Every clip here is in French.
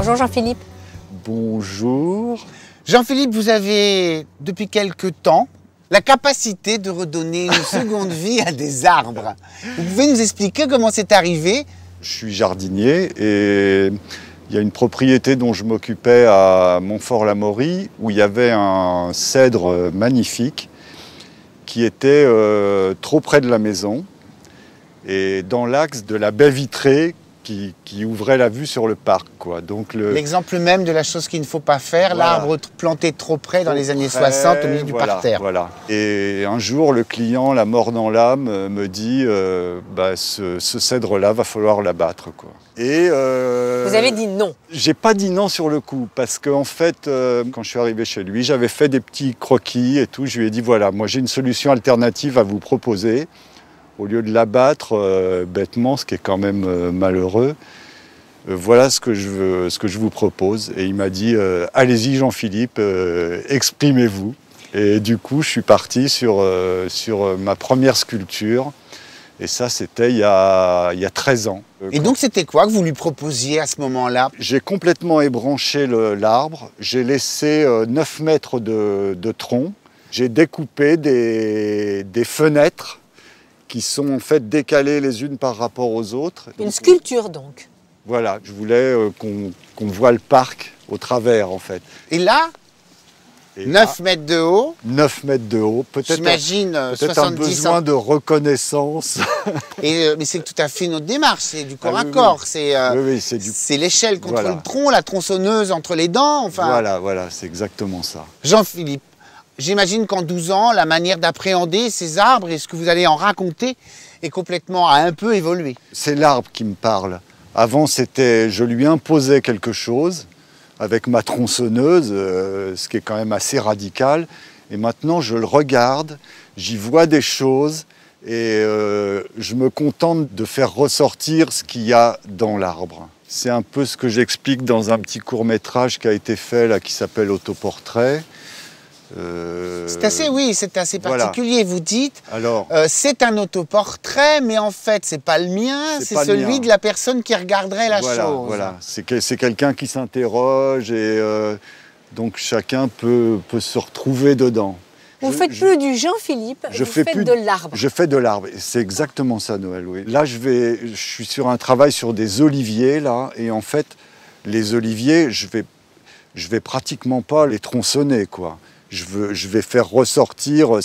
Bonjour Jean-Philippe. Bonjour. Jean-Philippe, vous avez, depuis quelque temps, la capacité de redonner une seconde vie à des arbres. Vous pouvez nous expliquer comment c'est arrivé? Je suis jardinier et il y a une propriété dont je m'occupais à Montfort-l'Amaury où il y avait un cèdre magnifique qui était trop près de la maison et dans l'axe de la baie vitrée qui ouvrait la vue sur le parc, quoi. Donc l'exemple même de la chose qu'il ne faut pas faire, voilà. L'arbre planté trop près dans les années 60 au milieu du parterre. Voilà. Et un jour, le client, la mort dans l'âme, me dit ce cèdre-là, va falloir l'abattre, quoi. Et Vous avez dit non? J'ai pas dit non sur le coup, parce qu'en fait, quand je suis arrivé chez lui, j'avais fait des petits croquis et tout. Je lui ai dit, voilà, moi j'ai une solution alternative à vous proposer. Au lieu de l'abattre bêtement, ce qui est quand même malheureux, voilà ce que je vous propose. Et il m'a dit, allez-y Jean-Philippe, exprimez-vous. Et du coup, je suis parti sur ma première sculpture. Et ça, c'était il y a 13 ans. Et donc, c'était quoi que vous lui proposiez à ce moment-là? J'ai complètement ébranché l'arbre. J'ai laissé 9 mètres de tronc. J'ai découpé des fenêtres qui sont en fait décalées les unes par rapport aux autres. Une sculpture donc. Voilà, je voulais qu'on voit le parc au travers en fait. Et là, 9 mètres de haut. 9 mètres de haut, peut-être un besoin de reconnaissance. Mais c'est tout à fait une autre démarche, c'est du corps à corps. Oui. C'est l'échelle contre le tronc, la tronçonneuse entre les dents. Enfin. Voilà, c'est exactement ça. Jean-Philippe, j'imagine qu'en 12 ans, la manière d'appréhender ces arbres et ce que vous allez en raconter est complètement a un peu évolué. C'est l'arbre qui me parle. Avant, je lui imposais quelque chose avec ma tronçonneuse, ce qui est quand même assez radical. Et maintenant, je le regarde, j'y vois des choses et je me contente de faire ressortir ce qu'il y a dans l'arbre. C'est un peu ce que j'explique dans un petit court-métrage qui a été fait là, qui s'appelle Autoportrait. C'est assez particulier. Vous dites, c'est un autoportrait, mais en fait, c'est pas le mien, c'est celui de la personne qui regarderait la chose. Voilà, c'est quelqu'un qui s'interroge et donc chacun peut se retrouver dedans. Vous faites plus du Jean-Philippe, vous faites de l'arbre. Je fais de l'arbre, c'est exactement ça, Noël. Oui. Là, je suis sur un travail sur des oliviers là, et en fait, les oliviers, je vais pratiquement pas les tronçonner, quoi. Je vais faire ressortir,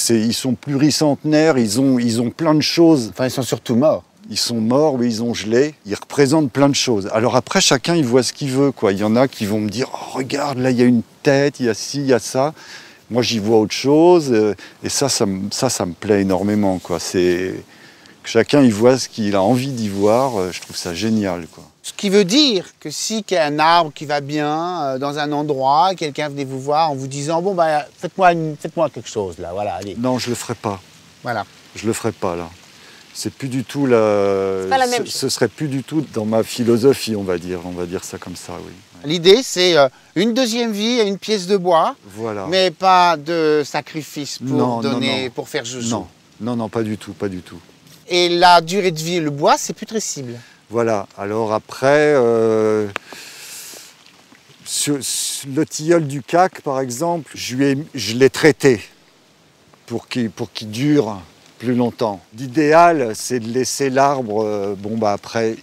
ils sont pluricentenaires, ils ont plein de choses. Enfin, ils sont surtout morts. Ils sont morts, oui, ils ont gelé, ils représentent plein de choses. Alors après, chacun, il voit ce qu'il veut, quoi. Il y en a qui vont me dire, oh, regarde, là, il y a une tête, il y a ci, il y a ça. Moi, j'y vois autre chose, et ça me plaît énormément, quoi. C'est que chacun, il voit ce qu'il a envie d'y voir, je trouve ça génial, quoi. Ce qui veut dire que si il y a un arbre qui va bien dans un endroit, quelqu'un venait vous voir en vous disant bon faites-moi quelque chose là, voilà, allez. Non, je le ferai pas. Voilà. Je le ferai pas là. C'est plus du tout ce serait plus du tout dans ma philosophie, on va dire ça comme ça, oui. L'idée c'est une deuxième vie à une pièce de bois, voilà. Mais pas de sacrifice pour faire joujou. Non, pas du tout. Et la durée de vie, le bois, c'est putrescible. Voilà, alors après, le tilleul du CAC, par exemple, je l'ai traité pour qu'il dure plus longtemps. L'idéal, c'est de laisser l'arbre, après,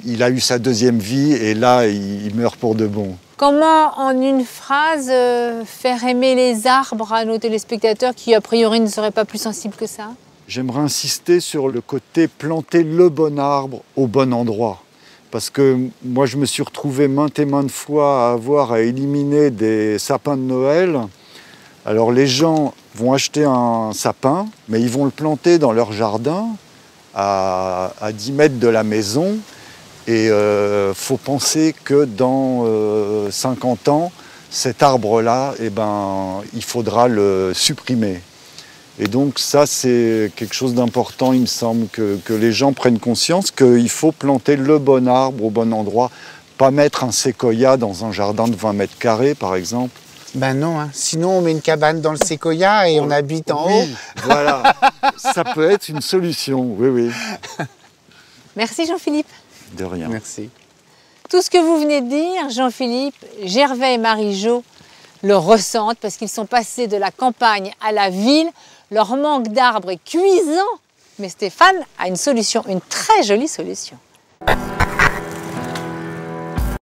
il a eu sa deuxième vie et là, il meurt pour de bon. Comment, en une phrase, faire aimer les arbres à nos téléspectateurs qui, a priori, ne seraient pas plus sensibles que ça? J'aimerais insister sur le côté planter le bon arbre au bon endroit. Parce que moi, je me suis retrouvé maintes et maintes fois à avoir à éliminer des sapins de Noël. Alors les gens vont acheter un sapin, mais ils vont le planter dans leur jardin à 10 mètres de la maison. Et faut penser que dans 50 ans, cet arbre-là, il faudra le supprimer. Et donc ça, c'est quelque chose d'important, il me semble, que les gens prennent conscience qu'il faut planter le bon arbre au bon endroit, pas mettre un séquoia dans un jardin de 20 mètres carrés, par exemple. Ben non, hein. Sinon on met une cabane dans le séquoia et on habite en haut. Voilà, ça peut être une solution, oui. Merci Jean-Philippe. De rien. Merci. Tout ce que vous venez de dire, Jean-Philippe, Gervais et Marie-Jo le ressentent parce qu'ils sont passés de la campagne à la ville. Leur manque d'arbres est cuisant. Mais Stéphane a une solution, une très jolie solution.